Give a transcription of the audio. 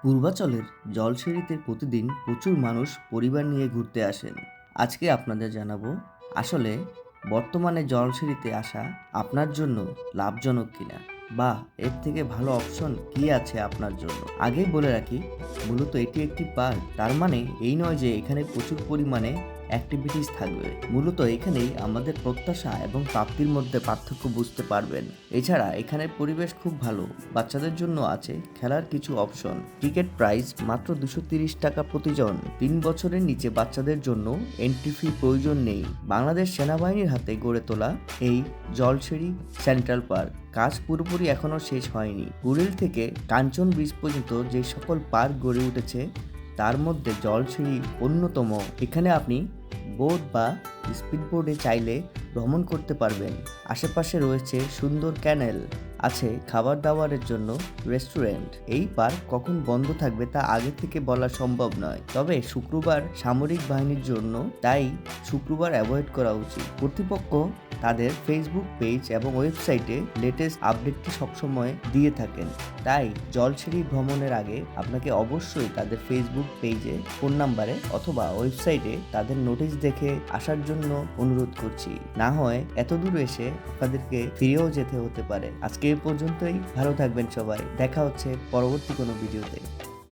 পূর্বাচলের জলসিঁড়িতে প্রতিদিন প্রচুর মানুষ পরিবার নিয়ে ঘুরতে আসেন। আজকে আপনাদের জানাবো আসলে বর্তমানে জলসিঁড়িতে আসা আপনার জন্য লাভজনক কিনা বা এর থেকে ভালো অপশন কি আছে আপনার জন্য। আগেই বলে রাখি, মূলত এটি একটি পার্ক, তার মানে এই নয় যে এখানে প্রচুর পরিমাণে অ্যাক্টিভিটিস থাকবে। মূলত এখানেই আমাদের প্রত্যাশা এবং প্রাপ্তির মধ্যে পার্থক্য বুঝতে পারবেন। এছাড়া এখানের পরিবেশ খুব ভালো, বাচ্চাদের জন্য আছে খেলার কিছু অপশন। টিকিট প্রাইস মাত্র 230 টাকা প্রতিজন। 3 বছরের নিচে বাচ্চাদের জন্য এন্ট্রি ফি প্রয়োজন নেই। বাংলাদেশ সেনাবাহিনীর হাতে গড়ে তোলা এই জলসিঁড়ি সেন্ট্রাল পার্ক কাজ পুরোপুরি এখনো শেষ হয়নি। কুড়িল থেকে কাঞ্চন ব্রিজ পর্যন্ত যে সকল পার্ক গড়ে উঠেছে তার মধ্যে জলসিঁড়ি অন্যতম। এখানে আপনি বোট বা স্পিডবোটে চাইলে ভ্রমণ করতে পারবেন। আশেপাশে রয়েছে সুন্দর ক্যানেল, আছে খাবার দাবারের জন্য রেস্টুরেন্ট। এই পার্ক কখন বন্ধ থাকবে তা আগে থেকে বলা সম্ভব নয়, তবে শুক্রবার সামরিক বাহিনীর জন্য, তাই শুক্রবার অ্যাভয়েড করা উচিত। কর্তৃপক্ষ তাদের ফেসবুক পেজ এবং ওয়েবসাইটে লেটেস্ট আপডেটটি সবসময় দিয়ে থাকেন, তাই জলসিঁড়ি ভ্রমণের আগে আপনাকে অবশ্যই তাদের ফেসবুক পেজে, ফোন নাম্বারে অথবা ওয়েবসাইটে তাদের নোটিশ দেখে আসার জন্য অনুরোধ করছি। না হয় এত দূর এসে আপনাদেরকে ফিরেও যেতে হতে পারে। আজকে এ পর্যন্তই। ভালো থাকবেন সবাই, দেখা হচ্ছে পরবর্তী কোনো ভিডিওতে।